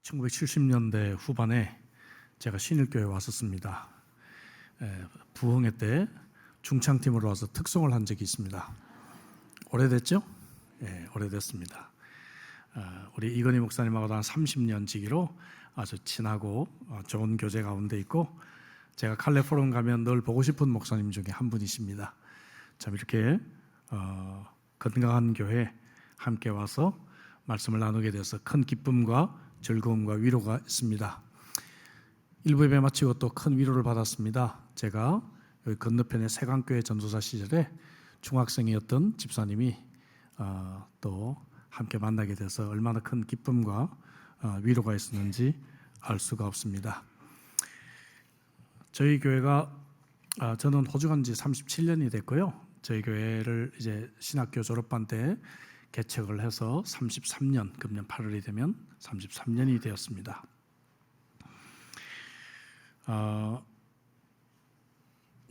1970년대 후반에 제가 신일교회에 왔었습니다. 부흥회 때 중창팀으로 와서 특송을 한 적이 있습니다. 오래됐죠? 오래됐습니다. 우리 이건희 목사님하고도 한 30년 지기로 아주 친하고 좋은 교제 가운데 있고, 제가 칼레포름 가면 늘 보고 싶은 목사님 중에 한 분이십니다. 참 이렇게 건강한 교회 함께 와서 말씀을 나누게 돼서 큰 기쁨과 즐거움과 위로가 있습니다. 일부 예배 마치고 또 큰 위로를 받았습니다. 제가 여기 건너편의 세강교회 전도사 시절에 중학생이었던 집사님이 또 함께 만나게 돼서 얼마나 큰 기쁨과 위로가 있었는지 알 수가 없습니다. 저희 교회가 저는 호주 간 지 37년이 됐고요. 저희 교회를 이제 신학교 졸업반 때 개척을 해서 33년, 금년 8월이 되면 33년이 되었습니다.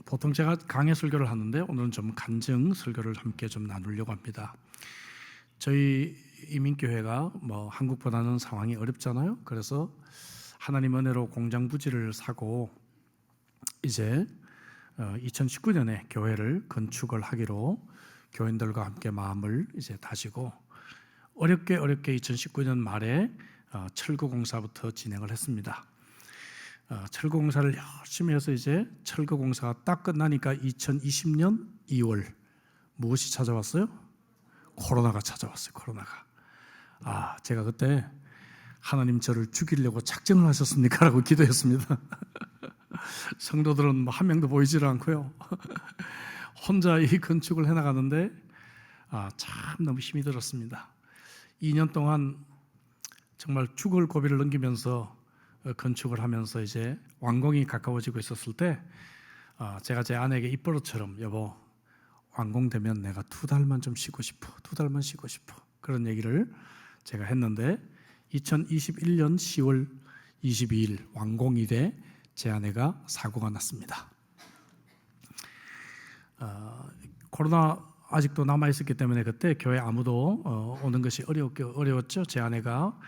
보통 제가 강해 설교를 하는데 오늘은 좀 간증 설교를 함께 좀 나누려고 합니다. 저희 이민교회가 한국보다는 상황이 어렵잖아요. 그래서 하나님 은혜로 공장 부지를 사고 이제 2019년에 교회를 건축을 하기로 교인들과 함께 마음을 이제 다지고 어렵게 2019년 말에 철거 공사부터 진행을 했습니다. 철거 공사를 열심히 해서 이제 철거 공사가 딱 끝나니까 2020년 2월 무엇이 찾아왔어요? 코로나가 찾아왔어요. 코로나가. 제가 그때 하나님 저를 죽이려고 작정을 하셨습니까? 라고 기도했습니다. 성도들은 한 명도 보이질 않고요. 혼자 이 건축을 해나가는데 참 너무 힘이 들었습니다. 2년 동안 정말 죽을 고비를 넘기면서 건축을 하면서 이제 완공이 가까워지고 있었을 때 제가 제 아내에게 입버릇처럼 여보, 완공되면 내가 2달만 좀 쉬고 싶어. 2달만 쉬고 싶어. 그런 얘기를 제가 했는데 2021년 10월 22일 완공이 돼 제 아내가 사고가 났습니다. 코로나 아직도 남아있었기 때문에 그때 교회 아무도 오는 것이 어려웠죠. 제 아내가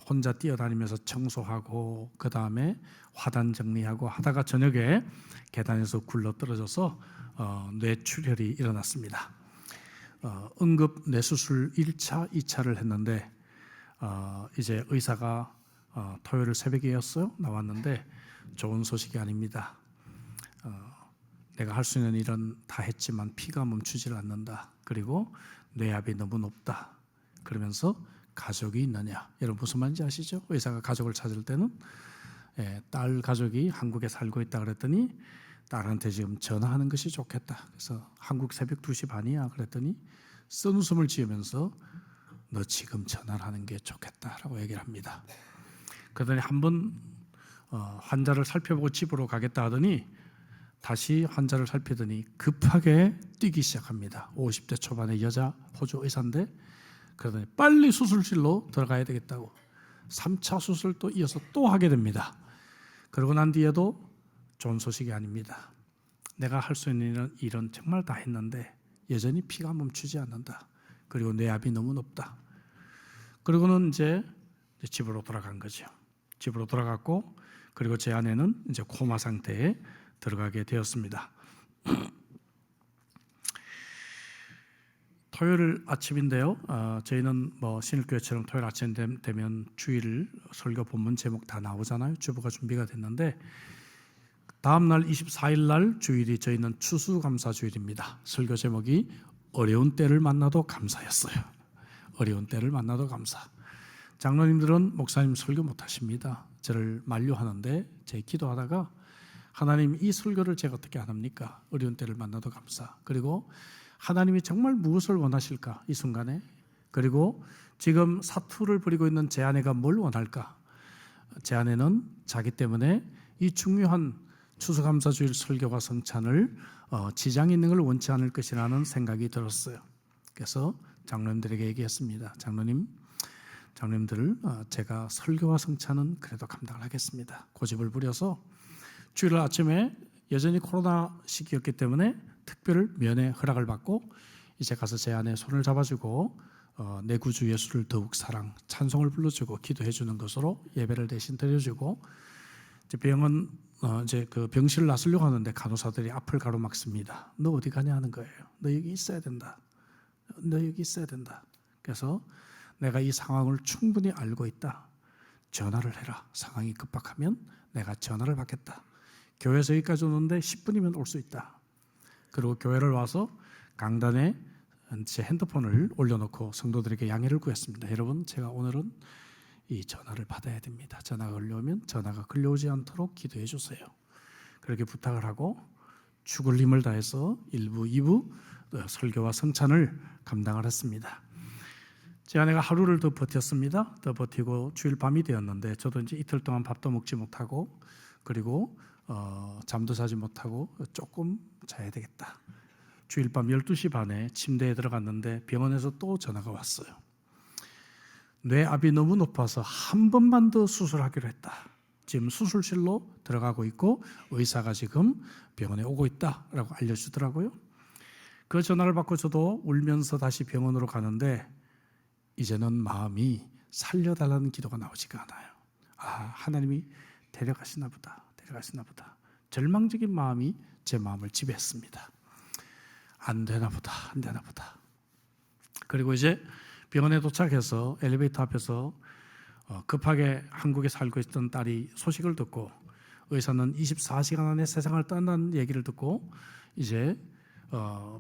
혼자 뛰어다니면서 청소하고 그 다음에 화단 정리하고 하다가 저녁에 계단에서 굴러떨어져서 뇌출혈이 일어났습니다. 응급 뇌수술 1차, 2차를 했는데 이제 의사가 토요일 새벽이었어요. 나왔는데 좋은 소식이 아닙니다. 내가 할 수 있는 일은 다 했지만 피가 멈추질 않는다. 그리고 뇌압이 너무 높다. 그러면서 가족이 있느냐? 여러분 무슨 말인지 아시죠? 의사가 가족을 찾을 때는 딸 가족이 한국에 살고 있다 그랬더니 딸한테 지금 전화하는 것이 좋겠다. 그래서 한국 새벽 2시 반이야. 그랬더니 쓴 웃음을 지으면서 너 지금 전화를 하는 게 좋겠다라고 얘기를 합니다. 그러더니 한번 환자를 살펴보고 집으로 가겠다 하더니 다시 환자를 살피더니 급하게 뛰기 시작합니다. 50대 초반의 여자 호주 의사인데 그러더니 빨리 수술실로 들어가야 되겠다고 3차 수술 또 이어서 또 하게 됩니다. 그러고 난 뒤에도 좋은 소식이 아닙니다. 내가 할 수 있는 일은 정말 다 했는데 여전히 피가 멈추지 않는다. 그리고 뇌압이 너무 높다. 그리고는 이제 집으로 돌아간 거죠. 집으로 돌아갔고 그리고 제 아내는 이제 코마 상태에 들어가게 되었습니다. 토요일 아침인데요. 저희는 신일교회처럼 토요일 아침 되면 주일 설교 본문 제목 다 나오잖아요. 주보가 준비가 됐는데 다음 날 24일 날 주일이 저희는 추수감사 주일입니다. 설교 제목이 어려운 때를 만나도 감사였어요. 어려운 때를 만나도 감사. 장로님들은 목사님 설교 못하십니다. 저를 만류하는데 제 기도하다가 하나님 이 설교를 제가 어떻게 안 합니까? 어려운 때를 만나도 감사. 그리고 하나님이 정말 무엇을 원하실까? 이 순간에. 그리고 지금 사투를 벌이고 있는 제 아내가 뭘 원할까? 제 아내는 자기 때문에 이 중요한 추수감사주일 설교와 성찬을 지장이 있는 걸 원치 않을 것이라는 생각이 들었어요. 그래서 장로님들에게 얘기했습니다. 장로님들 제가 설교와 성찬은 그래도 감당을 하겠습니다. 고집을 부려서 주일 아침에 여전히 코로나 시기였기 때문에 특별 면회 허락을 받고 이제 가서 제 아내 손을 잡아주고 내 구주 예수를 더욱 사랑, 찬송을 불러주고 기도해 주는 것으로 예배를 대신 드려주고, 이제 병은 이제 그 병실을 나서려고 하는데 간호사들이 앞을 가로막습니다. 너 어디 가냐 하는 거예요. 너 여기 있어야 된다. 너 여기 있어야 된다. 그래서 내가 이 상황을 충분히 알고 있다. 전화를 해라. 상황이 급박하면 내가 전화를 받겠다. 교회에서 여기까지 오는데 10분이면 올 수 있다. 그리고 교회를 와서 강단에 제 핸드폰을 올려놓고 성도들에게 양해를 구했습니다. 여러분, 제가 오늘은 이 전화를 받아야 됩니다. 전화가 걸려오면 전화가 걸려오지 않도록 기도해 주세요. 그렇게 부탁을 하고 죽을 힘을 다해서 1부, 2부 설교와 성찬을 감당을 했습니다. 제 아내가 하루를 더 버텼습니다. 더 버티고 주일 밤이 되었는데 저도 이제 이틀 동안 밥도 먹지 못하고, 그리고 잠도 자지 못하고 조금 자야 되겠다. 주일 밤 12시 반에 침대에 들어갔는데 병원에서 또 전화가 왔어요. 뇌압이 너무 높아서 한 번만 더 수술하기로 했다. 지금 수술실로 들어가고 있고 의사가 지금 병원에 오고 있다라고 알려주더라고요. 그 전화를 받고 저도 울면서 다시 병원으로 가는데 이제는 마음이 살려달라는 기도가 나오지가 않아요. 하나님이 데려가시나 보다. 절망적인 마음이 제 마음을 지배했습니다. 안 되나 보다. 그리고 이제 병원에 도착해서 엘리베이터 앞에서 급하게 한국에 살고 있던 딸이 소식을 듣고, 의사는 24시간 안에 세상을 떠난다는 얘기를 듣고, 이제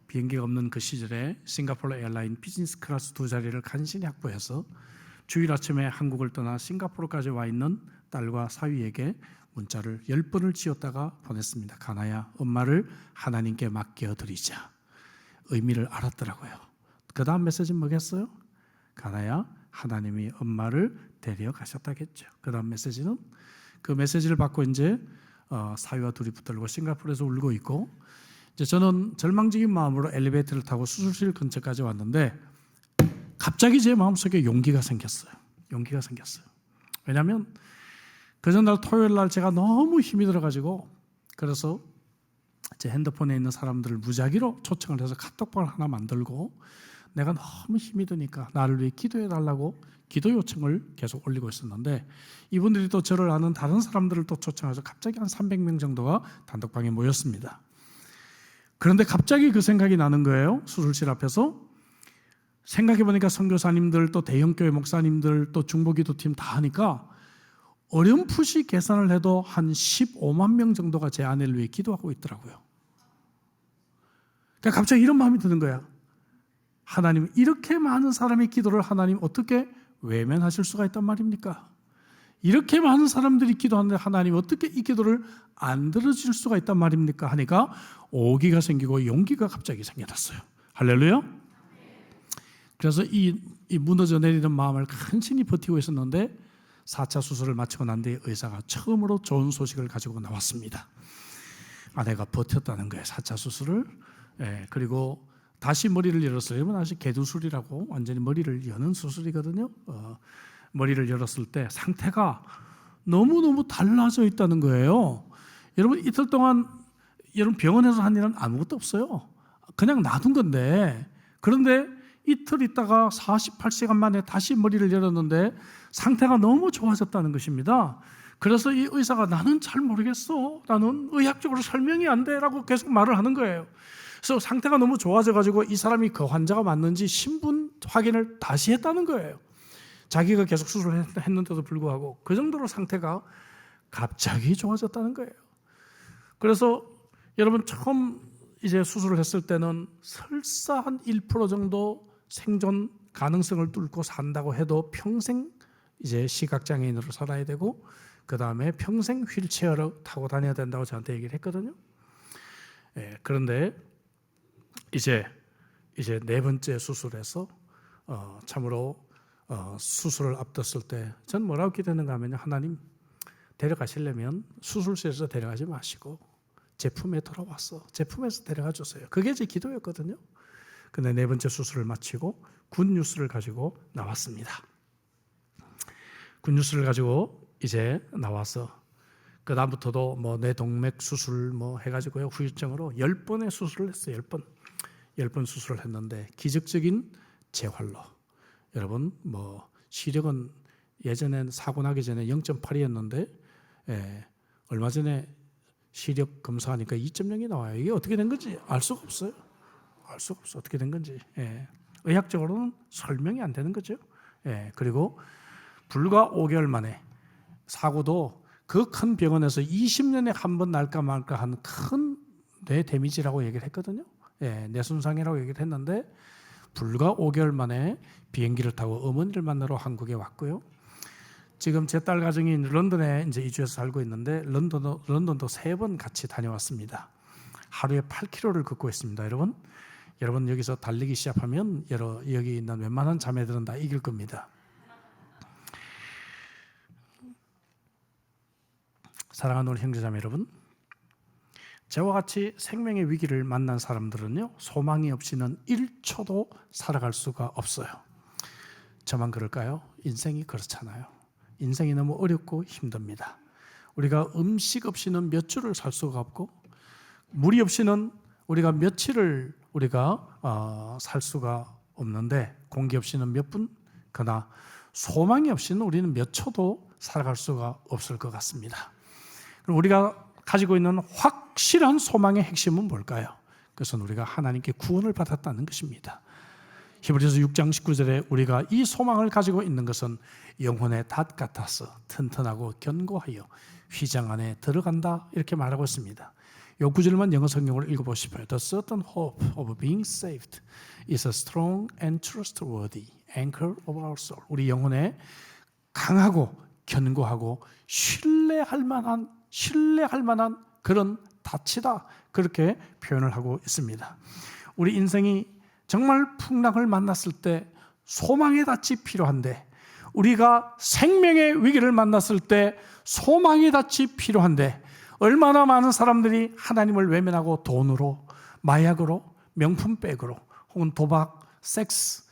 비행기가 없는 그 시절에 싱가포르 에어라인 비즈니스 클래스 2자리를 간신히 확보해서 주일 아침에 한국을 떠나 싱가포르까지 와 있는 딸과 사위에게 문자를 10번을 지었다가 보냈습니다. 가나야, 엄마를 하나님께 맡겨드리자. 의미를 알았더라고요. 그 다음 메시지는 뭐겠어요? 가나야, 하나님이 엄마를 데려가셨다겠죠. 그 다음 메시지는, 그 메시지를 받고 이제 사위와 둘이 붙들고 싱가포르에서 울고 있고, 이제 저는 절망적인 마음으로 엘리베이터를 타고 수술실 근처까지 왔는데 갑자기 제 마음속에 용기가 생겼어요. 왜냐하면 그 전날 토요일 날 제가 너무 힘이 들어가지고, 그래서 제 핸드폰에 있는 사람들을 무작위로 초청을 해서 카톡방을 하나 만들고, 내가 너무 힘이 드니까 나를 위해 기도해 달라고 기도 요청을 계속 올리고 있었는데, 이분들이 또 저를 아는 다른 사람들을 또 초청해서 갑자기 한 300명 정도가 단톡방에 모였습니다. 그런데 갑자기 그 생각이 나는 거예요. 수술실 앞에서 생각해보니까 선교사님들, 또 대형교회 목사님들, 또 중보기도팀 다 하니까 어렴풋이 계산을 해도 한 15만 명 정도가 제 아내를 위해 기도하고 있더라고요. 그러니까 갑자기 이런 마음이 드는 거야. 하나님, 이렇게 많은 사람의 기도를 하나님 어떻게 외면하실 수가 있단 말입니까? 이렇게 많은 사람들이 기도하는데 하나님 어떻게 이 기도를 안 들어줄 수가 있단 말입니까? 하니까 오기가 생기고 용기가 갑자기 생겨났어요. 할렐루야. 그래서 이 무너져 내리는 마음을 간신히 버티고 있었는데 4차 수술을 마치고 난 뒤에 의사가 처음으로 좋은 소식을 가지고 나왔습니다. 아내가 버텼다는 거예요. 4차 수술을. 그리고 다시 머리를 열었어요. 여러분 아시 개두술이라고 완전히 머리를 여는 수술이거든요. 머리를 열었을 때 상태가 너무너무 달라져 있다는 거예요. 여러분 이틀 동안 여러분 병원에서 한 일은 아무것도 없어요. 그냥 놔둔 건데, 그런데 이틀 있다가 48시간 만에 다시 머리를 열었는데 상태가 너무 좋아졌다는 것입니다. 그래서 이 의사가 나는 잘 모르겠어. 나는 의학적으로 설명이 안 돼. 라고 계속 말을 하는 거예요. 그래서 상태가 너무 좋아져가지고 이 사람이 그 환자가 맞는지 신분 확인을 다시 했다는 거예요. 자기가 계속 수술을 했는데도 불구하고 그 정도로 상태가 갑자기 좋아졌다는 거예요. 그래서 여러분 처음 이제 수술을 했을 때는 설사 한 1% 정도 생존 가능성을 뚫고 산다고 해도 평생 이제 시각장애인으로 살아야 되고 그 다음에 평생 휠체어를 타고 다녀야 된다고 저한테 얘기를 했거든요. 그런데 이제 네 번째 수술에서 참으로 수술을 앞뒀을 때 전 뭐라고 기도했는가 하면, 하나님 데려가시려면 수술실에서 데려가지 마시고 제품에 돌아와서 제품에서 데려가 주세요. 그게 제 기도였거든요. 근데 네 번째 수술을 마치고 굿 뉴스를 가지고 나왔습니다. 굿 뉴스를 가지고 이제 나와서 그 다음부터도 뭐 뇌동맥 수술 뭐 해가지고요 후유증으로 10번의 수술을 했어요. 10번 수술을 했는데 기적적인 재활로 여러분 시력은 예전엔 사고 나기 전에 0.8이었는데 얼마 전에 시력 검사하니까 2.0이 나와요. 이게 어떻게 된 건지 알 수가 없어요. 알 수가 없어. 어떻게 된 건지. 의학적으로는 설명이 안 되는 거죠. 그리고 불과 5개월 만에 사고도 그 큰 병원에서 20년에 한 번 날까 말까 한 큰 뇌 데미지라고 얘기를 했거든요. 뇌 손상이라고 얘기를 했는데 불과 5개월 만에 비행기를 타고 어머니를 만나러 한국에 왔고요. 지금 제 딸 가정이 런던에 이제 이주해서 살고 있는데 런던도 3번 같이 다녀왔습니다. 하루에 8km를 걷고 있습니다. 여러분 여기서 달리기 시작하면 여기 있는 웬만한 자매들은 다 이길 겁니다. 사랑하는 우리 형제자매 여러분, 저와 같이 생명의 위기를 만난 사람들은요, 소망이 없이는 1초도 살아갈 수가 없어요. 저만 그럴까요? 인생이 그렇잖아요. 인생이 너무 어렵고 힘듭니다. 우리가 음식 없이는 몇 주를 살 수가 없고, 물이 없이는 우리가 며칠을 살 수가 없는데, 공기 없이는 몇 분, 그러나 소망이 없이는 우리는 몇 초도 살아갈 수가 없을 것 같습니다. 그럼 우리가 가지고 있는 확실한 소망의 핵심은 뭘까요? 그것은 우리가 하나님께 구원을 받았다는 것입니다. 히브리서 6장 19절에 우리가 이 소망을 가지고 있는 것은 영혼의 닷 같아서 튼튼하고 견고하여 휘장 안에 들어간다, 이렇게 말하고 있습니다. 이 구절만 영어 성경을 읽어보시면 The certain hope of being saved is a strong and trustworthy anchor of our soul. 우리 영혼에 강하고 견고하고 신뢰할 만한 그런 닻이다, 그렇게 표현을 하고 있습니다. 우리 인생이 정말 풍랑을 만났을 때 소망의 닻이 필요한데, 우리가 생명의 위기를 만났을 때 소망의 닻이 필요한데, 얼마나 많은 사람들이 하나님을 외면하고 돈으로, 마약으로, 명품백으로, 혹은 도박, 섹스,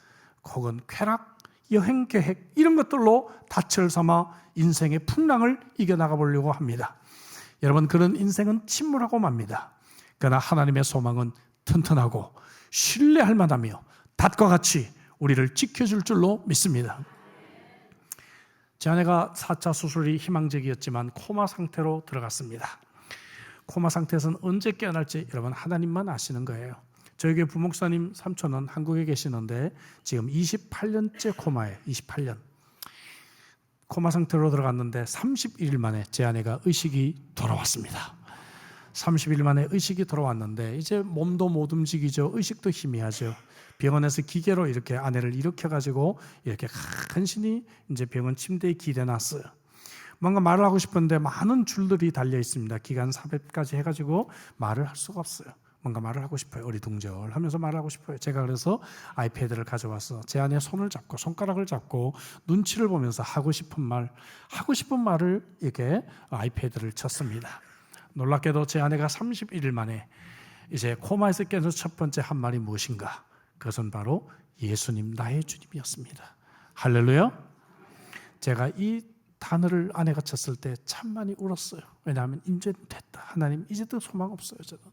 혹은 쾌락, 여행 계획, 이런 것들로 닻을 삼아 인생의 풍랑을 이겨나가 보려고 합니다. 여러분, 그런 인생은 침몰하고 맙니다. 그러나 하나님의 소망은 튼튼하고 신뢰할 만하며 닷과 같이 우리를 지켜줄 줄로 믿습니다. 제 아내가 4차 수술이 희망적이었지만 코마 상태로 들어갔습니다. 코마 상태에서는 언제 깨어날지 여러분 하나님만 아시는 거예요. 저희 교회 부목사님 삼촌은 한국에 계시는데 지금 28년째 코마예요. 28년. 코마 상태로 들어갔는데 31일 만에 제 아내가 의식이 돌아왔습니다. 30일 만에 의식이 돌아왔는데 이제 몸도 못 움직이죠. 의식도 희미하죠. 병원에서 기계로 이렇게 아내를 일으켜가지고 이렇게 간신히 이제 병원 침대에 기대놨어요. 뭔가 말을 하고 싶은데 많은 줄들이 달려 있습니다. 기간 삽입까지 해가지고 말을 할 수가 없어요. 뭔가 말을 하고 싶어요. 어리둥절하면서 말을 하고 싶어요. 제가 그래서 아이패드를 가져와서 제 아내의 손을 잡고 손가락을 잡고 눈치를 보면서 하고 싶은 말을 이렇게 아이패드를 쳤습니다. 놀랍게도 제 아내가 31일 만에 이제 코마에서 깨서 첫 번째 한 말이 무엇인가? 그것은 바로 예수님 나의 주님이었습니다. 할렐루야. 제가 이 단어를 아내가 쳤을 때 참 많이 울었어요. 왜냐하면 이제 됐다. 하나님 이제 더 소망 없어요. 저는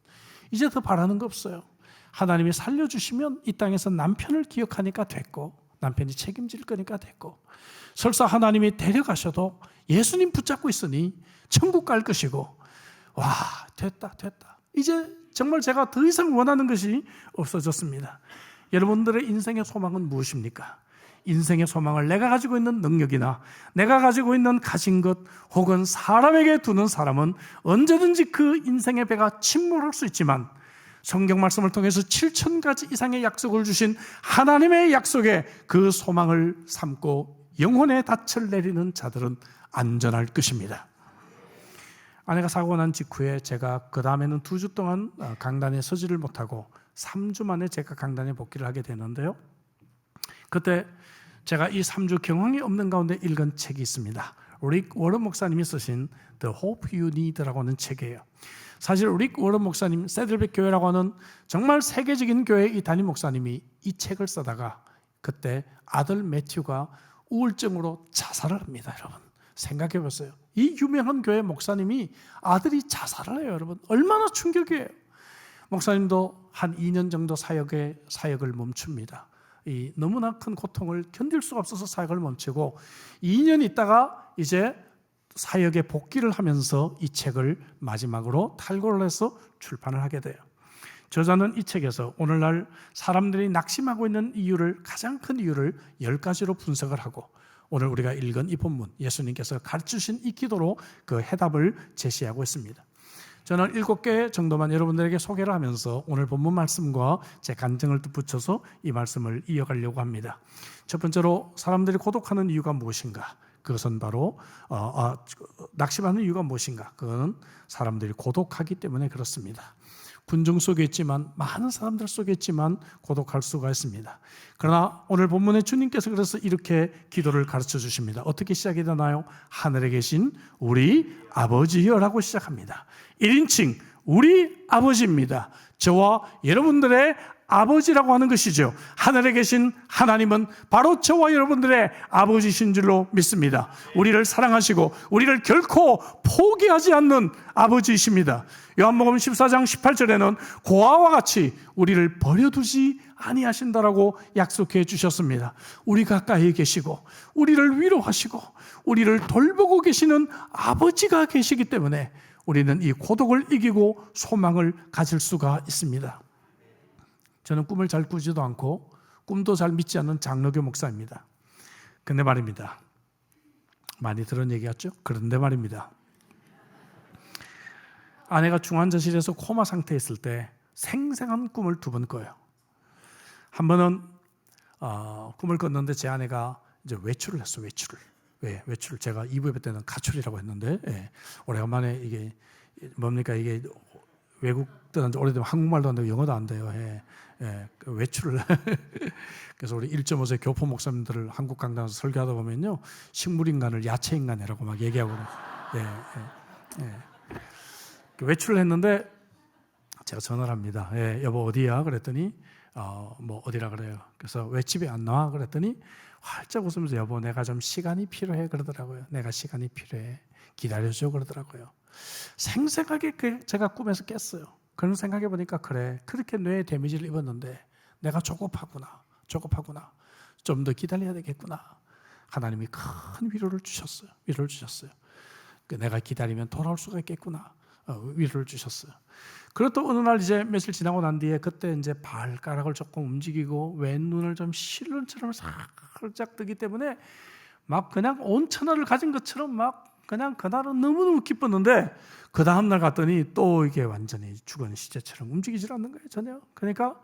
이제 더 바라는 거 없어요. 하나님이 살려주시면 이 땅에서 남편을 기억하니까 됐고, 남편이 책임질 거니까 됐고, 설사 하나님이 데려가셔도 예수님 붙잡고 있으니 천국 갈 것이고, 와, 됐다. 이제 정말 제가 더 이상 원하는 것이 없어졌습니다. 여러분들의 인생의 소망은 무엇입니까? 인생의 소망을 내가 가지고 있는 능력이나 내가 가지고 있는 가진 것 혹은 사람에게 두는 사람은 언제든지 그 인생의 배가 침몰할 수 있지만, 성경 말씀을 통해서 7,000가지 이상의 약속을 주신 하나님의 약속에 그 소망을 삼고 영혼의 닻을 내리는 자들은 안전할 것입니다. 아내가 사고 난 직후에 제가 그 다음에는 2주 동안 강단에 서지를 못하고 3주 만에 제가 강단에 복귀를 하게 되는데요. 그때 제가 이 3주 경황이 없는 가운데 읽은 책이 있습니다. 릭 워런 목사님이 쓰신 The Hope You Need라고 하는 책이에요. 사실 릭 워런 목사님, 세들백 교회라고 하는 정말 세계적인 교회 이 담임 목사님이 이 책을 쓰다가 그때 아들 매튜가 우울증으로 자살을 합니다. 여러분 생각해 보세요. 이 유명한 교회 목사님이 아들이 자살을 해요. 여러분 얼마나 충격이에요. 목사님도 한 2년 정도 사역을 멈춥니다. 이 너무나 큰 고통을 견딜 수가 없어서 사역을 멈추고 2년 있다가 이제 사역에 복귀를 하면서 이 책을 마지막으로 탈고를 해서 출판을 하게 돼요. 저자는 이 책에서 오늘날 사람들이 낙심하고 있는 이유를, 가장 큰 이유를 10가지로 분석을 하고, 오늘 우리가 읽은 이 본문, 예수님께서 가르치신 이 기도로 그 해답을 제시하고 있습니다. 저는 7개 정도만 여러분들에게 소개를 하면서 오늘 본문 말씀과 제 간증을 붙여서 이 말씀을 이어가려고 합니다. 첫 번째로, 사람들이 고독하는 이유가 무엇인가? 그것은 바로 낙심하는 이유가 무엇인가? 그건 사람들이 고독하기 때문에 그렇습니다. 군중 속에 있지만, 많은 사람들 속에 있지만 고독할 수가 있습니다. 그러나 오늘 본문에 주님께서 그래서 이렇게 기도를 가르쳐 주십니다. 어떻게 시작이 되나요? 하늘에 계신 우리 아버지여라고 시작합니다. 1인칭 우리 아버지입니다. 저와 여러분들의 아버지라고 하는 것이죠. 하늘에 계신 하나님은 바로 저와 여러분들의 아버지신 줄로 믿습니다. 우리를 사랑하시고 우리를 결코 포기하지 않는 아버지이십니다. 요한복음 14장 18절에는 고아와 같이 우리를 버려두지 아니하신다라고 약속해 주셨습니다. 우리 가까이 계시고 우리를 위로하시고 우리를 돌보고 계시는 아버지가 계시기 때문에 우리는 이 고독을 이기고 소망을 가질 수가 있습니다. 저는 꿈을 잘 꾸지도 않고 꿈도 잘 믿지 않는 장로교 목사입니다. 근데 말입니다, 많이 들은 얘기 같죠? 그런데 말입니다, 아내가 중환자실에서 코마 상태에 있을 때 생생한 꿈을 2번 꿔요. 한 번은 꿈을 꿨는데 제 아내가 이제 외출을 했어. 외출을 제가 2부 예배 때는 가출이라고 했는데, 오래간만에 이게 뭡니까, 이게 외국 떠난 지 오래되면 한국말도 안 되고 영어도 안 돼요. 외출을 그래서 우리 1.5세 교포 목사님들을 한국 강단에서 설교하다 보면요, 식물인간을 야채인간이라고 막 얘기하고 외출을 했는데 제가 전화를 합니다. 여보 어디야? 그랬더니 뭐 어디라 그래요. 그래서 왜 집에 안 나와? 그랬더니 활짝 웃으면서 여보 내가 좀 시간이 필요해 그러더라고요. 내가 시간이 필요해, 기다려줘 그러더라고요. 생생하게 제가 꿈에서 깼어요. 그런 생각해 보니까 그래, 그렇게 뇌에 데미지를 입었는데 내가 조급하구나, 좀 더 기다려야 되겠구나. 하나님이 큰 위로를 주셨어요. 내가 기다리면 돌아올 수가 있겠구나. 위로를 주셨어요. 그렇다 어느 날 이제 며칠 지나고 난 뒤에 그때 이제 발가락을 조금 움직이고 왼눈을 좀 실눈처럼 살짝 뜨기 때문에 막 그냥 온 천하를 가진 것처럼 막 그냥 그날은 너무너무 기뻤는데, 그 다음날 갔더니 또 이게 완전히 죽은 시체처럼 움직이질 않는 거예요, 전혀. 그러니까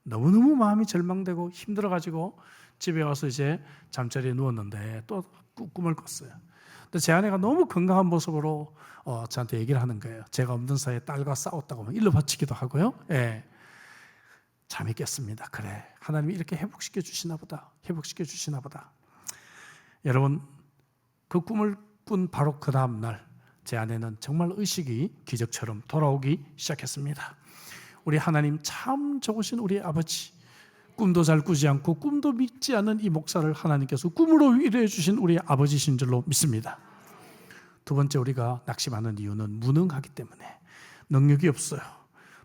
너무너무 마음이 절망되고 힘들어가지고 집에 와서 이제 잠자리에 누웠는데 또 꿈을 꿨어요. 근데 제 아내가 너무 건강한 모습으로 저한테 얘기를 하는 거예요. 제가 없는 사이에 딸과 싸웠다고 일러 바치기도 하고요. 잠이 깼습니다. 그래, 하나님이 이렇게 회복시켜 주시나 보다. 여러분, 그 꿈을 꾼 바로 그 다음 날 제 아내는 정말 의식이 기적처럼 돌아오기 시작했습니다. 우리 하나님 참 좋으신 우리 아버지, 꿈도 잘 꾸지 않고 꿈도 믿지 않는 이 목사를 하나님께서 꿈으로 위로해 주신 우리 아버지신 줄로 믿습니다. 2번째, 우리가 낙심하는 이유는 무능하기 때문에, 능력이 없어요.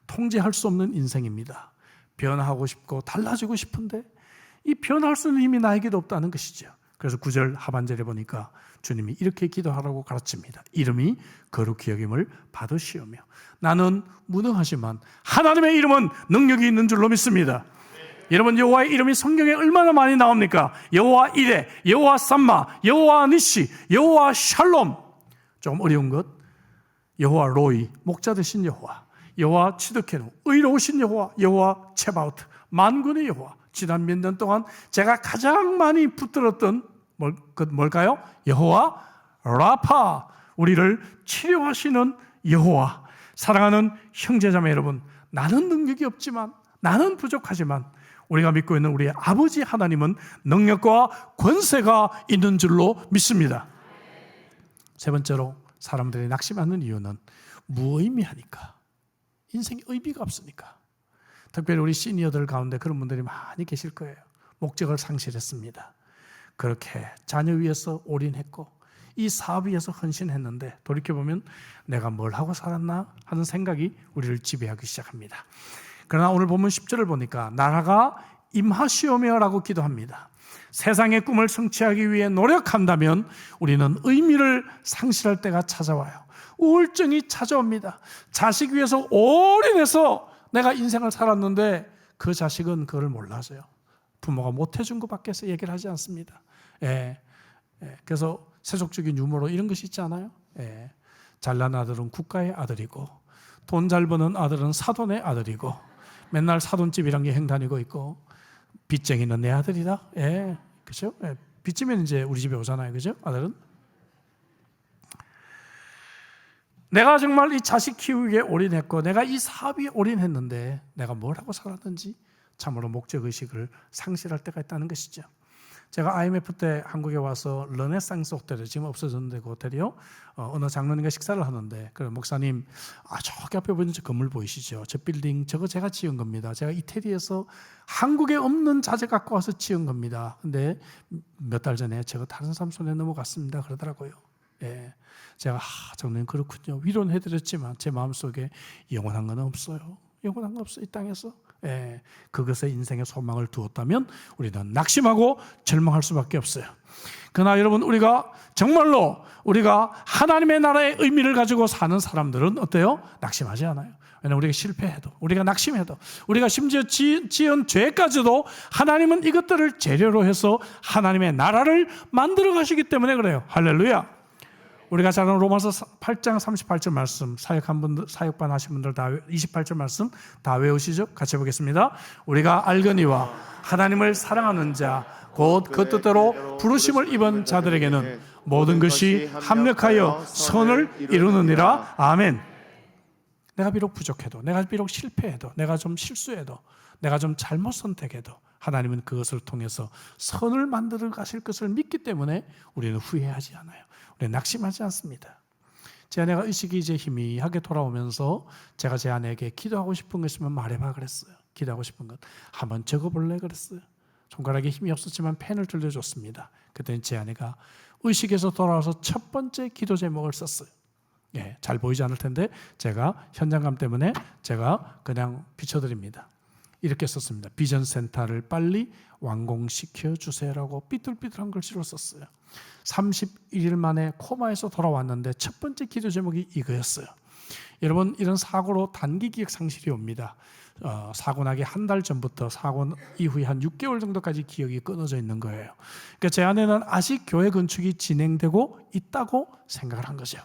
통제할 수 없는 인생입니다. 변화하고 싶고 달라지고 싶은데 이 변화할 수 있는 힘이 나에게도 없다는 것이죠. 그래서 9절 하반절에 보니까 주님이 이렇게 기도하라고 가르칩니다. 이름이 거룩히 여김을 받으시오며. 나는 무능하지만 하나님의 이름은 능력이 있는 줄로 믿습니다. 여러분, 여호와의 이름이 성경에 얼마나 많이 나옵니까? 여호와 이레, 여호와 삼마, 여호와 니시, 여호와 샬롬. 좀 어려운 것, 여호와 로이, 목자 되신 여호와, 여호와 치드케누, 의로우신 여호와, 여호와 체바우트, 만군의 여호와. 지난 몇 년 동안 제가 가장 많이 붙들었던 뭘까요? 여호와 라파, 우리를 치료하시는 여호와. 사랑하는 형제자매 여러분, 나는 능력이 없지만, 나는 부족하지만 우리가 믿고 있는 우리의 아버지 하나님은 능력과 권세가 있는 줄로 믿습니다. 3번째로, 사람들이 낙심하는 이유는 무의미하니까, 인생에 의미가 없으니까. 특별히 우리 시니어들 가운데 그런 분들이 많이 계실 거예요. 목적을 상실했습니다. 그렇게 자녀 위해서 올인했고 이 사업 위해서 헌신했는데 돌이켜보면 내가 뭘 하고 살았나 하는 생각이 우리를 지배하기 시작합니다. 그러나 오늘 보면 10절을 보니까 나라가 임하시오며라고 기도합니다. 세상의 꿈을 성취하기 위해 노력한다면 우리는 의미를 상실할 때가 찾아와요. 우울증이 찾아옵니다. 자식 위해서 올인해서 내가 인생을 살았는데 그 자식은 그걸 몰라서요. 부모가 못해준 것밖에 얘기를 하지 않습니다. 그래서 세속적인 유머로 이런 것이 있지 않아요? 잘난 아들은 국가의 아들이고 돈 잘 버는 아들은 사돈의 아들이고 맨날 사돈집이란 게 행다니고 있고 빚쟁이는 내 아들이다. 그렇죠? 빚지면 이제 우리 집에 오잖아요. 그죠? 아들은. 내가 정말 이 자식 키우기에 올인했고 내가 이 사업에 올인했는데 내가 뭘 하고 살았는지 참으로 목적의식을 상실할 때가 있다는 것이죠. 제가 IMF 때 한국에 와서 르네상스 호텔에 지금 없어졌는데 그 호텔이요. 어느 장로님과 식사를 하는데 그 목사님 저기 앞에 보이는 저 건물 보이시죠? 저 빌딩 저거 제가 지은 겁니다. 제가 이태리에서 한국에 없는 자재 갖고 와서 지은 겁니다. 근데 몇 달 전에 저거 다른 사람 손에 넘어갔습니다. 그러더라고요. 제가 장로님 그렇군요. 위로는 해드렸지만 제 마음속에 영원한 건 없어요. 영원한 건 없어 이 땅에서. 그것에 인생의 소망을 두었다면 우리는 낙심하고 절망할 수밖에 없어요. 그러나 여러분 우리가 정말로 우리가 하나님의 나라의 의미를 가지고 사는 사람들은 어때요? 낙심하지 않아요. 왜냐하면 우리가 실패해도 우리가 낙심해도 우리가 심지어 지은 죄까지도 하나님은 이것들을 재료로 해서 하나님의 나라를 만들어 가시기 때문에 그래요. 할렐루야. 우리가 잘 아는 로마서 8장 38절 말씀 사역반 하신 분들 다 28절 말씀 다 외우시죠? 같이 보겠습니다. 우리가 알거니와 하나님을 사랑하는 자 곧 그 뜻대로 부르심을 입은 자들에게는 모든 것이 합력하여 선을 이루느니라. 아멘. 내가 비록 부족해도 내가 비록 실패해도 내가 좀 실수해도 내가 좀 잘못 선택해도 하나님은 그것을 통해서 선을 만들어 가실 것을 믿기 때문에 우리는 후회하지 않아요. 우리는 낙심하지 않습니다. 제 아내가 의식이 이제 희미하게 돌아오면서 제가 제 아내에게 기도하고 싶은 거 있으면 말해봐 그랬어요. 기도하고 싶은 것 한번 적어볼래 그랬어요. 손가락에 힘이 없었지만 펜을 들려줬습니다. 그때는 제 아내가 의식에서 돌아와서 첫 번째 기도 제목을 썼어요. 잘 보이지 않을 텐데 제가 현장감 때문에 제가 그냥 비춰드립니다. 이렇게 썼습니다. 비전 센터를 빨리 완공시켜 주세요라고 삐뚤삐뚤한 글씨로 썼어요. 31일 만에 코마에서 돌아왔는데 첫 번째 기도 제목이 이거였어요. 여러분 이런 사고로 단기 기억 상실이 옵니다. 사고 나기 한 달 전부터 사고 이후에 한 6개월 정도까지 기억이 끊어져 있는 거예요. 그러니까 제 아내는 아직 교회 건축이 진행되고 있다고 생각을 한 거죠.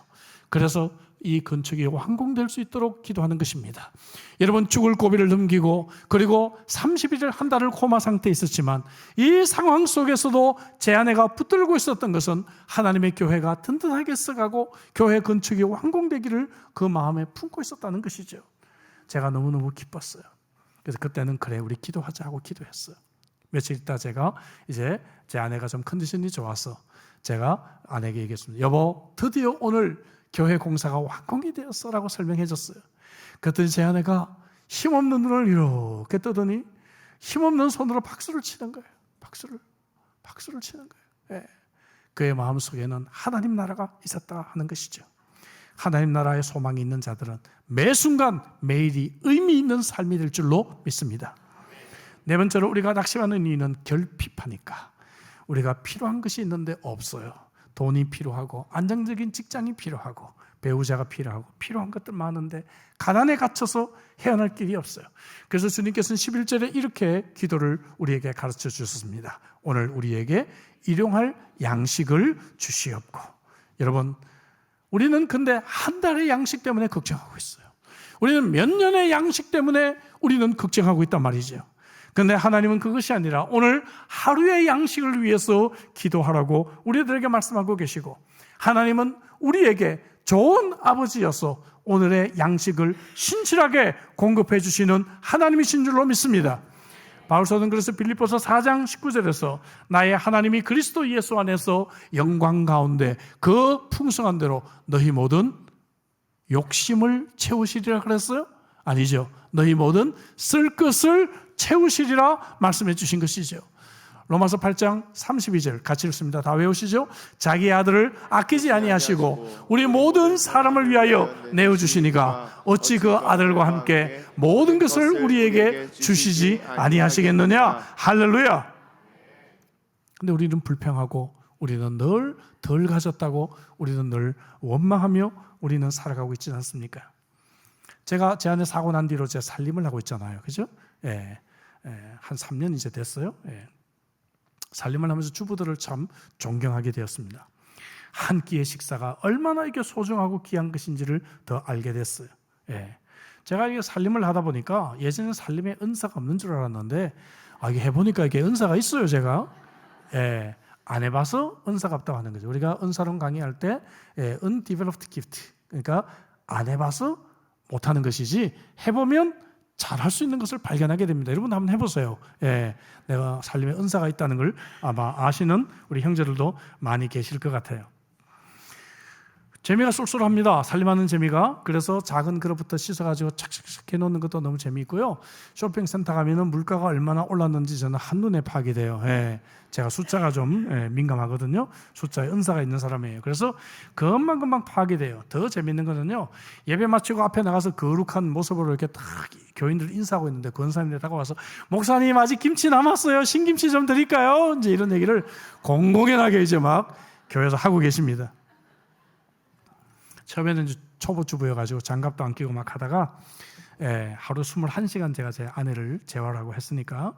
그래서 이 건축이 완공될 수 있도록 기도하는 것입니다. 여러분 죽을 고비를 넘기고 그리고 31일 한 달을 코마 상태에 있었지만 이 상황 속에서도 제 아내가 붙들고 있었던 것은 하나님의 교회가 든든하게 써가고 교회 건축이 완공되기를 그 마음에 품고 있었다는 것이죠. 제가 너무너무 기뻤어요. 그래서 그때는 그래 우리 기도하자 하고 기도했어요. 며칠 있다 제가 이제 제 아내가 좀 컨디션이 좋아서 제가 아내에게 얘기했습니다. 여보 드디어 오늘 교회 공사가 완공이 되었어 라고 설명해 줬어요. 그랬더니 제 아내가 힘없는 눈을 이렇게 뜨더니 힘없는 손으로 박수를 치는 거예요. 박수를 치는 거예요. 그의 마음속에는 하나님 나라가 있었다 하는 것이죠. 하나님 나라의 소망이 있는 자들은 매 순간 매일이 의미 있는 삶이 될 줄로 믿습니다. 네 번째로 우리가 낙심하는 이유는 결핍하니까. 우리가 필요한 것이 있는데 없어요. 돈이 필요하고 안정적인 직장이 필요하고 배우자가 필요하고 필요한 것들 많은데 가난에 갇혀서 헤어날 길이 없어요. 그래서 주님께서는 11절에 이렇게 기도를 우리에게 가르쳐 주셨습니다. 오늘 우리에게 일용할 양식을 주시옵고. 여러분 우리는 근데 한 달의 양식 때문에 걱정하고 있어요. 우리는 몇 년의 양식 때문에 우리는 걱정하고 있단 말이죠. 그런데 하나님은 그것이 아니라 오늘 하루의 양식을 위해서 기도하라고 우리들에게 말씀하고 계시고 하나님은 우리에게 좋은 아버지여서 오늘의 양식을 신실하게 공급해 주시는 하나님이신 줄로 믿습니다. 바울사도는 그래서 빌립보서 4장 19절에서 나의 하나님이 그리스도 예수 안에서 영광 가운데 그 풍성한 대로 너희 모든 욕심을 채우시리라 그랬어요? 아니죠. 너희 모든 쓸 것을 채우시리라 말씀해 주신 것이죠. 로마서 8장 32절 같이 읽습니다. 다 외우시죠? 자기 아들을 아끼지 아니하시고 우리 모든 사람을 위하여 내어주시니가 어찌 그 아들과 함께 모든 것을 우리에게 주시지 아니하시겠느냐. 할렐루야. 근데 우리는 불평하고 우리는 늘 덜 가졌다고 우리는 늘 원망하며 우리는 살아가고 있지 않습니까? 제가 제 안에 사고 난 뒤로 제 살림을 하고 있잖아요. 그죠? 한 3년 이제 됐어요. 살림을 하면서 주부들을 참 존경하게 되었습니다. 한 끼의 식사가 얼마나 이게 소중하고 귀한 것인지를 더 알게 됐어요. 제가 이게 살림을 하다 보니까 예전에는 살림에 은사가 없는 줄 알았는데 이게 해보니까 이게 은사가 있어요. 제가 안 해봐서 은사가 없다고 하는 거죠. 우리가 은사론 강의할 때 undeveloped gift, 그러니까 안 해봐서 못하는 것이지 해보면 잘할 수 있는 것을 발견하게 됩니다. 여러분 한번 해보세요. 내가 살림에 은사가 있다는 걸 아마 아시는 우리 형제들도 많이 계실 것 같아요. 재미가 쏠쏠합니다. 살림하는 재미가. 그래서 작은 그릇부터 씻어가지고 착착착 해놓는 것도 너무 재미있고요. 쇼핑센터 가면은 물가가 얼마나 올랐는지 저는 한눈에 파악이 돼요. 제가 숫자가 좀 민감하거든요. 숫자에 은사가 있는 사람이에요. 그래서 금방 파악이 돼요. 더 재미있는 거는요, 예배 마치고 앞에 나가서 거룩한 모습으로 이렇게 딱 교인들 인사하고 있는데 권사님들 다가와서 목사님 아직 김치 남았어요. 신김치 좀 드릴까요? 이제 이런 얘기를 공공연하게 이제 막 교회에서 하고 계십니다. 처음에는 초보 주부여가지고 장갑도 안 끼고 막 하다가 하루 21시간 제가 제 아내를 재활하고 했으니까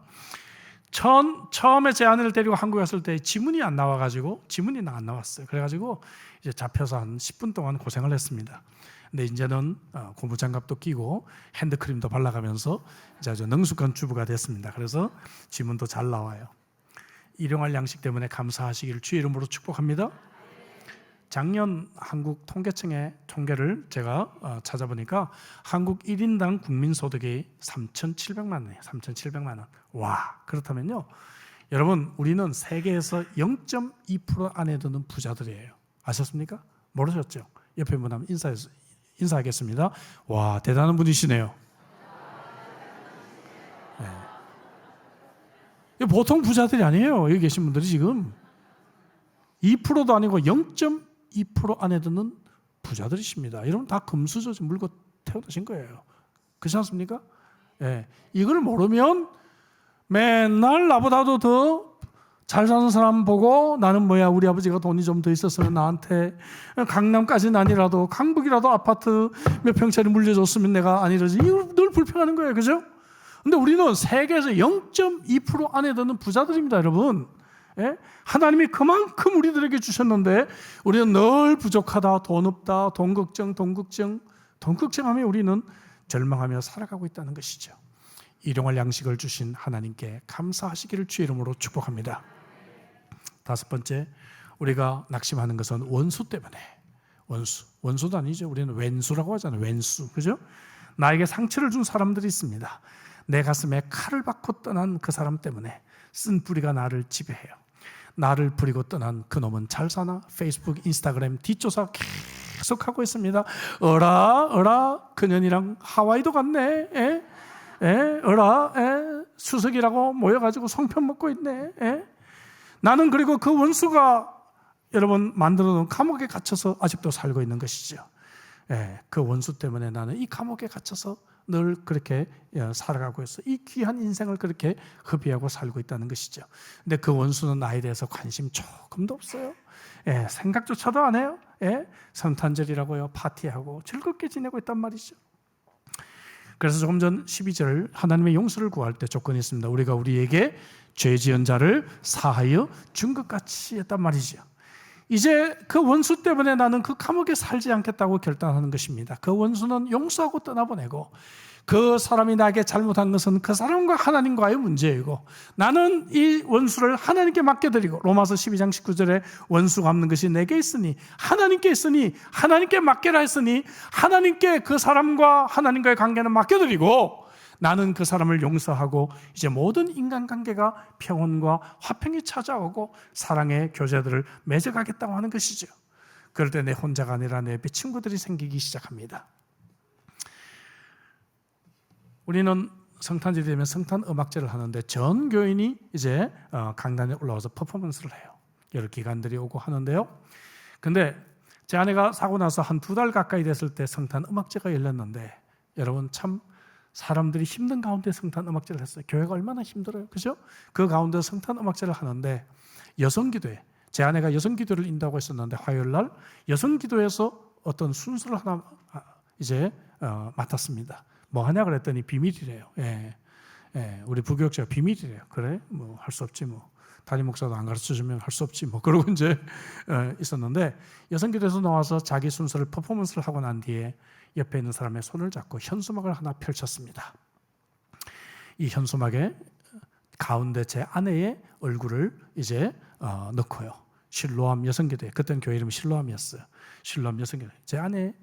처음에 제 아내를 데리고 한국에 왔을 때 지문이 안 나와가지고 지문이 안 나왔어요. 그래가지고 이제 잡혀서 한 10분 동안 고생을 했습니다. 근데 이제는 고무장갑도 끼고 핸드크림도 발라가면서 이제 아주 능숙한 주부가 됐습니다. 그래서 지문도 잘 나와요. 일용할 양식 때문에 감사하시기를 주의 이름으로 축복합니다. 작년 한국 통계청의 통계를 제가 찾아보니까 한국 1인당 국민소득이 3,700만 원이에요. 3,700만 원. 와, 그렇다면요, 여러분 우리는 세계에서 0.2% 안에 드는 부자들이에요. 아셨습니까? 모르셨죠? 옆에 분 한번 인사하겠습니다. 와, 대단한 분이시네요. 보통 부자들이 아니에요. 여기 계신 분들이 지금 2%도 아니고 0.2% 안에 드는 부자들이십니다. 여러분 다 금수저 물고 태어나신 거예요. 그렇지 않습니까? 이걸 모르면 맨날 나보다도 더 잘 사는 사람 보고 나는 뭐야, 우리 아버지가 돈이 좀 더 있었으면 나한테 강남까지는 아니라도 강북이라도 아파트 몇 평짜리 물려줬으면 내가 안 이러지. 이걸 늘 불평하는 거예요. 그죠? 근데 우리는 세계에서 0.2% 안에 드는 부자들입니다. 여러분, 하나님이 그만큼 우리들에게 주셨는데 우리는 늘 부족하다, 돈 없다, 돈 걱정하며 우리는 절망하며 살아가고 있다는 것이죠. 일용할 양식을 주신 하나님께 감사하시기를 주의 이름으로 축복합니다. 5번째, 우리가 낙심하는 것은 원수 때문에. 원수도 아니죠. 우리는 왼수라고 하잖아요. 왼수, 그죠? 나에게 상처를 준 사람들이 있습니다. 내 가슴에 칼을 박고 떠난 그 사람 때문에 쓴 뿌리가 나를 지배해요. 나를 부리고 떠난 그놈은 잘 사나? 페이스북, 인스타그램 뒷조사 계속하고 있습니다. 어라 그년이랑 하와이도 갔네. 수석이라고 모여가지고 송편 먹고 있네. 나는 그리고 그 원수가 여러분 만들어놓은 감옥에 갇혀서 아직도 살고 있는 것이죠. 그 원수 때문에 나는 이 감옥에 갇혀서 늘 그렇게 살아가고 있어. 이 귀한 인생을 그렇게 허비하고 살고 있다는 것이죠. 근데 그 원수는 나에 대해서 관심 조금도 없어요. 생각조차도 안 해요. 성탄절이라고요, 파티하고 즐겁게 지내고 있단 말이죠. 그래서 조금 전 12절 하나님의 용서를 구할 때 조건이 있습니다. 우리가 우리에게 죄 지은 자를 사하여 준 것 같이 했단 말이죠. 이제 그 원수 때문에 나는 그 감옥에 살지 않겠다고 결단하는 것입니다. 그 원수는 용서하고 떠나보내고 그 사람이 나에게 잘못한 것은 그 사람과 하나님과의 문제이고 나는 이 원수를 하나님께 맡겨드리고 로마서 12장 19절에 원수 갚는 것이 내게 있으니 하나님께 있으니 하나님께 맡겨라 했으니 하나님께 그 사람과 하나님과의 관계는 맡겨드리고 나는 그 사람을 용서하고 이제 모든 인간관계가 평온과 화평이 찾아오고 사랑의 교제들을 맺어가겠다고 하는 것이죠. 그럴 때 내 혼자가 아니라 내 옆에 친구들이 생기기 시작합니다. 우리는 성탄절이 되면 성탄 음악제를 하는데 전 교인이 이제 강단에 올라와서 퍼포먼스를 해요. 여러 기관들이 오고 하는데요. 근데 제 아내가 사고 나서 한 2달 가까이 됐을 때 성탄 음악제가 열렸는데 여러분 참 사람들이 힘든 가운데 성탄 음악제를 했어요. 교회가 얼마나 힘들어요, 그죠? 그 가운데 성탄 음악제를 하는데 여성기도회, 제 아내가 여성기도를 인도하고 있었는데 화요일 날 여성기도에서 어떤 순서를 하나 이제 맡았습니다. 뭐 하냐 그랬더니 비밀이래요. 예, 우리 부교육자가 비밀이래요. 그래? 뭐 할 수 없지 뭐. 담임 목사도 안 가르쳐주면 할 수 없지 뭐. 그러고 이제 있었는데 여성기도에서 나와서 자기 순서를 퍼포먼스를 하고 난 뒤에 옆에 있는 사람의 손을 잡고 현수막을 하나 펼쳤습니다. 이 현수막에 가운데 제 아내의 얼굴을 이제 넣고요. 실로암 여성기도회, 그때는 교회 이름이 실로암이었어요. 실로암 여성기도회, 제 아내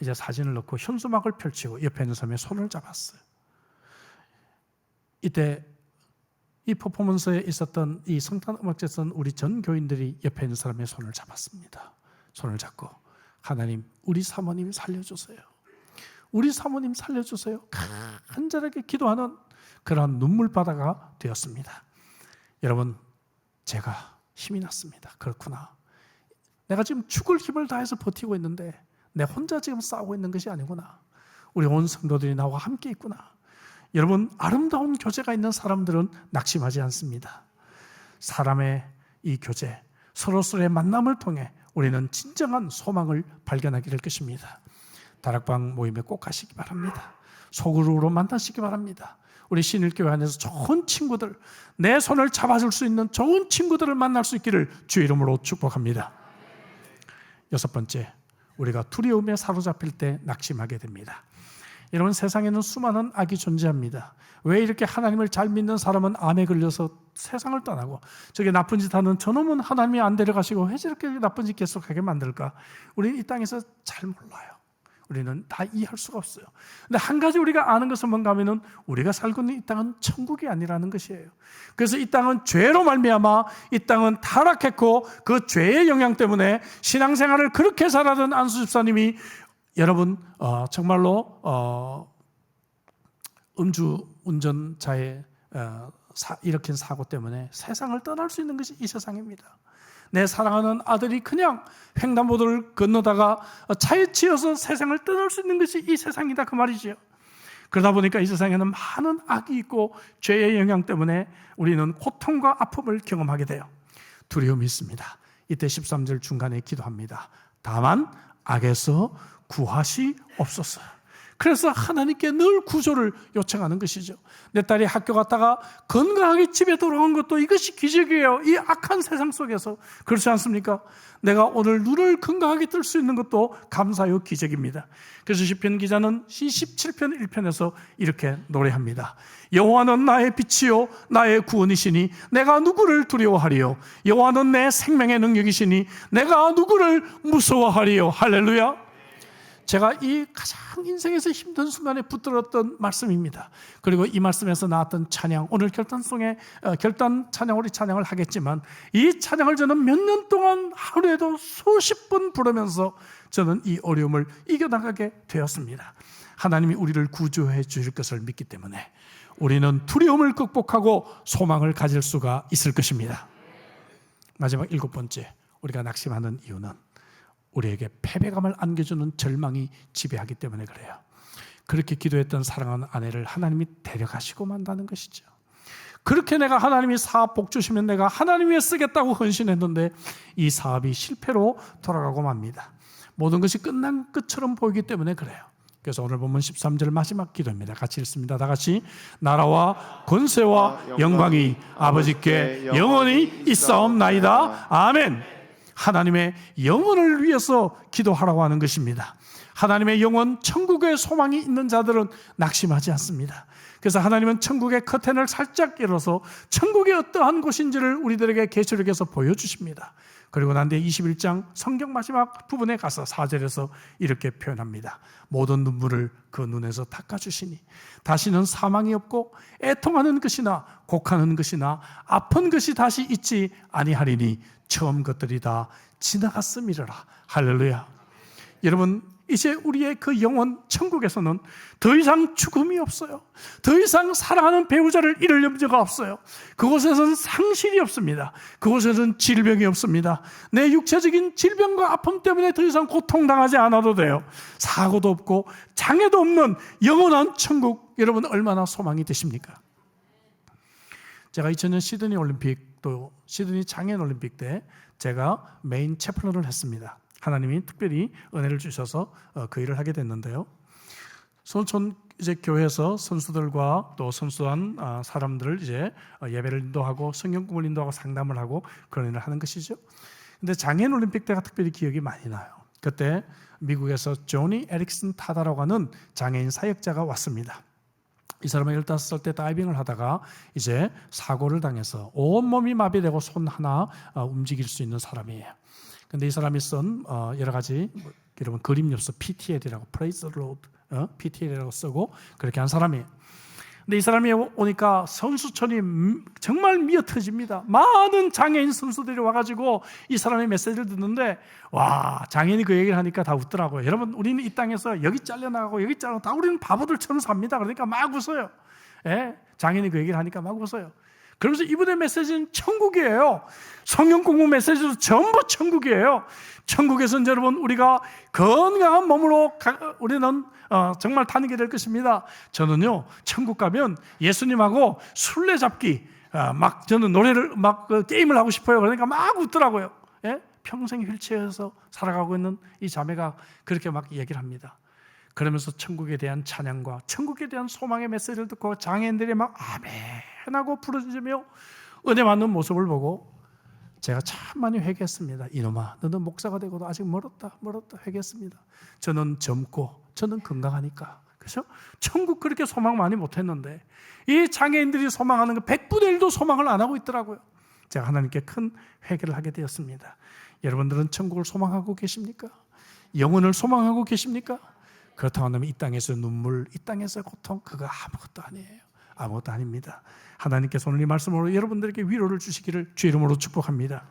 이제 사진을 넣고 현수막을 펼치고 옆에 있는 사람의 손을 잡았어요. 이때 이 퍼포먼스에 있었던 이 성탄 음악제에서는 우리 전 교인들이 옆에 있는 사람의 손을 잡았습니다. 손을 잡고 하나님, 우리 사모님 살려주세요. 우리 사모님 살려주세요. 간절하게 기도하는 그런 눈물바다가 되었습니다. 여러분, 제가 힘이 났습니다. 그렇구나. 내가 지금 죽을 힘을 다해서 버티고 있는데 내 혼자 지금 싸우고 있는 것이 아니구나. 우리 온 성도들이 나와 함께 있구나. 여러분, 아름다운 교제가 있는 사람들은 낙심하지 않습니다. 사람의 이 교제, 서로서로의 만남을 통해 우리는 진정한 소망을 발견하게 될 것입니다. 다락방 모임에 꼭 가시기 바랍니다. 소그룹으로 만나시기 바랍니다. 우리 신일교회 안에서 좋은 친구들, 내 손을 잡아줄 수 있는 좋은 친구들을 만날 수 있기를 주 이름으로 축복합니다. 6번째, 우리가 두려움에 사로잡힐 때 낙심하게 됩니다. 여러분, 세상에는 수많은 악이 존재합니다. 왜 이렇게 하나님을 잘 믿는 사람은 암에 걸려서 세상을 떠나고 저게 나쁜 짓 하는 저놈은 하나님이 안 데려가시고 왜 저렇게 나쁜 짓 계속하게 만들까? 우리는 이 땅에서 잘 몰라요. 우리는 다 이해할 수가 없어요. 근데 한 가지 우리가 아는 것은 뭔가 하면은 우리가 살고 있는 이 땅은 천국이 아니라는 것이에요. 그래서 이 땅은 죄로 말미암아 이 땅은 타락했고 그 죄의 영향 때문에 신앙생활을 그렇게 살아던 안수 집사님이 여러분 정말로 음주 운전자의 일으킨 사고 때문에 세상을 떠날 수 있는 것이 이 세상입니다. 내 사랑하는 아들이 그냥 횡단보도를 건너다가 차에 치여서 세상을 떠날 수 있는 것이 이 세상이다, 그 말이죠. 그러다 보니까 이 세상에는 많은 악이 있고 죄의 영향 때문에 우리는 고통과 아픔을 경험하게 돼요. 두려움이 있습니다. 이때 13절 중간에 기도합니다. 다만 악에서 구하시옵소서. 그래서 하나님께 늘 구조를 요청하는 것이죠. 내 딸이 학교 갔다가 건강하게 집에 돌아온 것도 이것이 기적이에요. 이 악한 세상 속에서. 그렇지 않습니까? 내가 오늘 눈을 건강하게 뜰 수 있는 것도 감사요 기적입니다. 그래서 시편 기자는 17편 1편에서 이렇게 노래합니다. 여호와는 나의 빛이요 나의 구원이시니 내가 누구를 두려워하리요. 여호와는 내 생명의 능력이시니 내가 누구를 무서워하리요. 할렐루야. 제가 이 가장 인생에서 힘든 순간에 붙들었던 말씀입니다. 그리고 이 말씀에서 나왔던 찬양, 오늘 결단송에 결단 찬양, 우리 찬양을 하겠지만 이 찬양을 저는 몇 년 동안 하루에도 수십 번 부르면서 저는 이 어려움을 이겨나가게 되었습니다. 하나님이 우리를 구조해 주실 것을 믿기 때문에 우리는 두려움을 극복하고 소망을 가질 수가 있을 것입니다. 마지막 7번째, 우리가 낙심하는 이유는 우리에게 패배감을 안겨주는 절망이 지배하기 때문에 그래요. 그렇게 기도했던 사랑하는 아내를 하나님이 데려가시고 만다는 것이죠. 그렇게 내가 하나님이 사업 복 주시면 내가 하나님 위해 쓰겠다고 헌신했는데 이 사업이 실패로 돌아가고 맙니다. 모든 것이 끝난 것처럼 보이기 때문에 그래요. 그래서 오늘 보면 13절 마지막 기도입니다. 같이 읽습니다. 다 같이. 나라와 권세와 영광이 아버지께 영원히 있사옵나이다. 아멘. 하나님의 영혼을 위해서 기도하라고 하는 것입니다. 하나님의 영혼, 천국의 소망이 있는 자들은 낙심하지 않습니다. 그래서 하나님은 천국의 커튼을 살짝 열어서 천국이 어떠한 곳인지를 우리들에게 계시록에서 보여주십니다. 그리고 난 뒤에 21장 성경 마지막 부분에 가서 4절에서 이렇게 표현합니다. 모든 눈물을 그 눈에서 닦아주시니 다시는 사망이 없고 애통하는 것이나 곡하는 것이나 아픈 것이 다시 있지 아니하리니 처음 것들이 다 지나갔음이라. 할렐루야. 여러분, 이제 우리의 그 영혼 천국에서는 더 이상 죽음이 없어요. 더 이상 사랑하는 배우자를 잃을 염려가 없어요. 그곳에서는 상실이 없습니다. 그곳에서는 질병이 없습니다. 내 육체적인 질병과 아픔 때문에 더 이상 고통당하지 않아도 돼요. 사고도 없고 장애도 없는 영원한 천국, 여러분 얼마나 소망이 되십니까? 제가 2000년 시드니 올림픽, 또 시드니 장애인 올림픽 때 제가 메인 채플런을 했습니다. 하나님이 특별히 은혜를 주셔서 그 일을 하게 됐는데요. 전 이제 교회에서 선수들과 또 선수한 사람들을 이제 예배를 인도하고 성경공을 인도하고 상담을 하고 그런 일을 하는 것이죠. 근데 장애인 올림픽 때가 특별히 기억이 많이 나요. 그때 미국에서 조니 에릭슨 타다라고 하는 장애인 사역자가 왔습니다. 이 사람은 15살 때 다이빙을 하다가 이제 사고를 당해서 온몸이 마비되고 손 하나 움직일 수 있는 사람이에요. 근데 이 사람이 쓴 여러 가지 여러분 그림 엽서 PTL이라고 Praise the Lord PTL이라고 쓰고 그렇게 한 사람이에요. 근데 이 사람이 오니까 선수촌이 정말 미어터집니다. 많은 장애인 선수들이 와가지고 이 사람의 메시지를 듣는데 와, 장애인이 그 얘기를 하니까 다 웃더라고요. 여러분, 우리는 이 땅에서 여기 잘려나가고 여기 잘려 다 우리는 바보들처럼 삽니다. 그러니까 막 웃어요. 예? 장애인이 그 얘기를 하니까 막 웃어요. 그러면서 이분의 메시지는 천국이에요. 성경 공부 메시지도 전부 천국이에요. 천국에서는 여러분 우리가 건강한 몸으로 우리는 정말 다니게 될 것입니다. 저는요 천국 가면 예수님하고 술래잡기 막 저는 노래를 막 게임을 하고 싶어요. 그러니까 막 웃더라고요. 예? 평생 휠체어에서 살아가고 있는 이 자매가 그렇게 막 얘기를 합니다. 그러면서 천국에 대한 찬양과 천국에 대한 소망의 메시지를 듣고 장애인들이 막 아멘하고 부르짖으며 은혜 받는 모습을 보고 제가 참 많이 회개했습니다. 이놈아, 너는 목사가 되고도 아직 멀었다 회개했습니다. 저는 젊고 저는 건강하니까. 그렇죠? 천국 그렇게 소망 많이 못했는데 이 장애인들이 소망하는 거 100분의 1도 소망을 안 하고 있더라고요. 제가 하나님께 큰 회개를 하게 되었습니다. 여러분들은 천국을 소망하고 계십니까? 영혼을 소망하고 계십니까? 그렇다고 하면 이 땅에서 눈물, 이 땅에서 고통, 그거 아무것도 아니에요. 아무것도 아닙니다. 하나님께서 오늘 이 말씀으로 여러분들에게 위로를 주시기를 주 이름으로 축복합니다.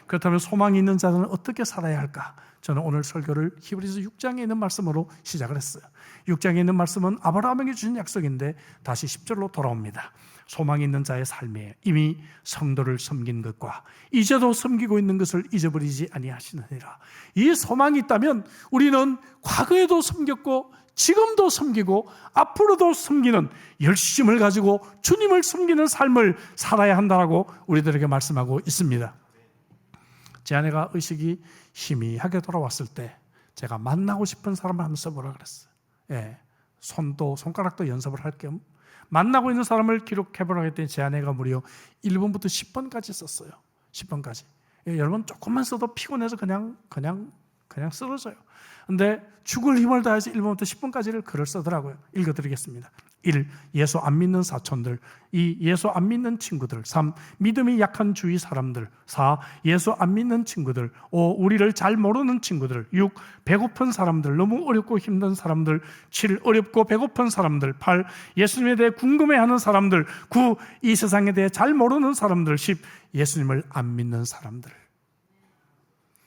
그렇다면 소망이 있는 자는 어떻게 살아야 할까? 저는 오늘 설교를 히브리서 6장에 있는 말씀으로 시작을 했어요. 6장에 있는 말씀은 아브라함에게 주신 약속인데 다시 10절로 돌아옵니다. 소망이 있는 자의 삶에 이미 성도를 섬긴 것과 이제도 섬기고 있는 것을 잊어버리지 아니하시느니라. 이 소망이 있다면 우리는 과거에도 섬겼고 지금도 섬기고 앞으로도 섬기는 열심을 가지고 주님을 섬기는 삶을 살아야 한다고 우리들에게 말씀하고 있습니다. 제 아내가 의식이 희미하게 돌아왔을 때 제가 만나고 싶은 사람을 한번 써보라 그랬어요. 예, 손가락도 연습을 할 겸 만나고 있는 사람을 기록해보라고 했더니 제 아내가 무려 1번부터 10번까지 썼어요. 10번까지. 예, 여러분 조금만 써도 피곤해서 그냥 쓰러져요. 근데 죽을 힘을 다해서 1번부터 10번까지를 글을 쓰더라고요. 읽어드리겠습니다. 1. 예수 안 믿는 사촌들. 2. 예수 안 믿는 친구들. 3. 믿음이 약한 주위 사람들. 4. 예수 안 믿는 친구들. 5. 우리를 잘 모르는 친구들. 6. 배고픈 사람들. 너무 어렵고 힘든 사람들. 7. 어렵고 배고픈 사람들. 8. 예수님에 대해 궁금해하는 사람들. 9. 이 세상에 대해 잘 모르는 사람들. 10. 예수님을 안 믿는 사람들.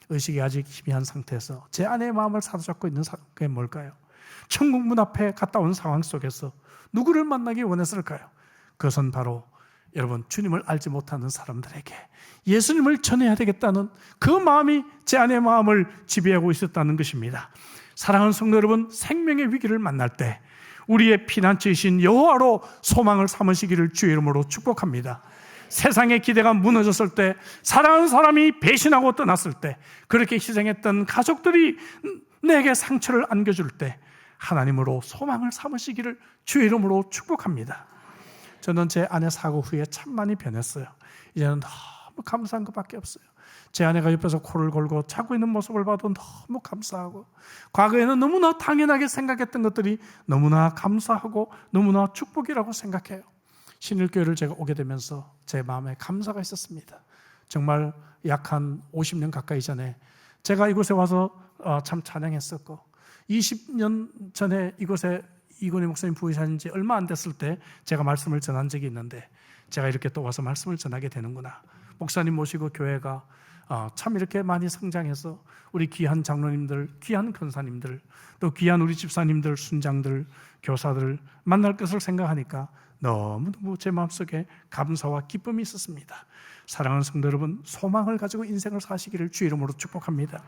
의식이 아직 희미한 상태에서 제 아내의 마음을 사로잡고 있는 게 뭘까요? 천국 문 앞에 갔다 온 상황 속에서 누구를 만나기 원했을까요? 그것은 바로 여러분 주님을 알지 못하는 사람들에게 예수님을 전해야 되겠다는 그 마음이 제 아내의 마음을 지배하고 있었다는 것입니다. 사랑하는 성도 여러분, 생명의 위기를 만날 때 우리의 피난처이신 여호와로 소망을 삼으시기를 주의 이름으로 축복합니다. 세상의 기대가 무너졌을 때, 사랑하는 사람이 배신하고 떠났을 때, 그렇게 희생했던 가족들이 내게 상처를 안겨줄 때 하나님으로 소망을 삼으시기를 주의 이름으로 축복합니다. 저는 제 아내 사고 후에 참 많이 변했어요. 이제는 너무 감사한 것밖에 없어요. 제 아내가 옆에서 코를 골고 자고 있는 모습을 봐도 너무 감사하고, 과거에는 너무나 당연하게 생각했던 것들이 너무나 감사하고 너무나 축복이라고 생각해요. 신일교회를 제가 오게 되면서 제 마음에 감사가 있었습니다. 정말 약 한 50년 가까이 전에 제가 이곳에 와서 참 찬양했었고, 20년 전에 이곳에 이건희 목사님 부의사신 지 얼마 안 됐을 때 제가 말씀을 전한 적이 있는데, 제가 이렇게 또 와서 말씀을 전하게 되는구나. 목사님 모시고 교회가 참 이렇게 많이 성장해서 우리 귀한 장로님들, 귀한 권사님들, 또 귀한 우리 집사님들, 순장들, 교사들 만날 것을 생각하니까 너무너무 제 마음속에 감사와 기쁨이 있었습니다. 사랑하는 성도 여러분, 소망을 가지고 인생을 사시기를 주의 이름으로 축복합니다.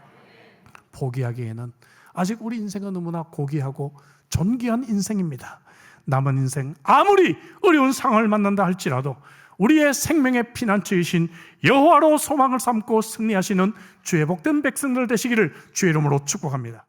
포기하기에는 아직 우리 인생은 너무나 고귀하고 존귀한 인생입니다. 남은 인생 아무리 어려운 상황을 만난다 할지라도 우리의 생명의 피난처이신 여호와로 소망을 삼고 승리하시는 주의 복된 백성들 되시기를 주의 이름으로 축복합니다.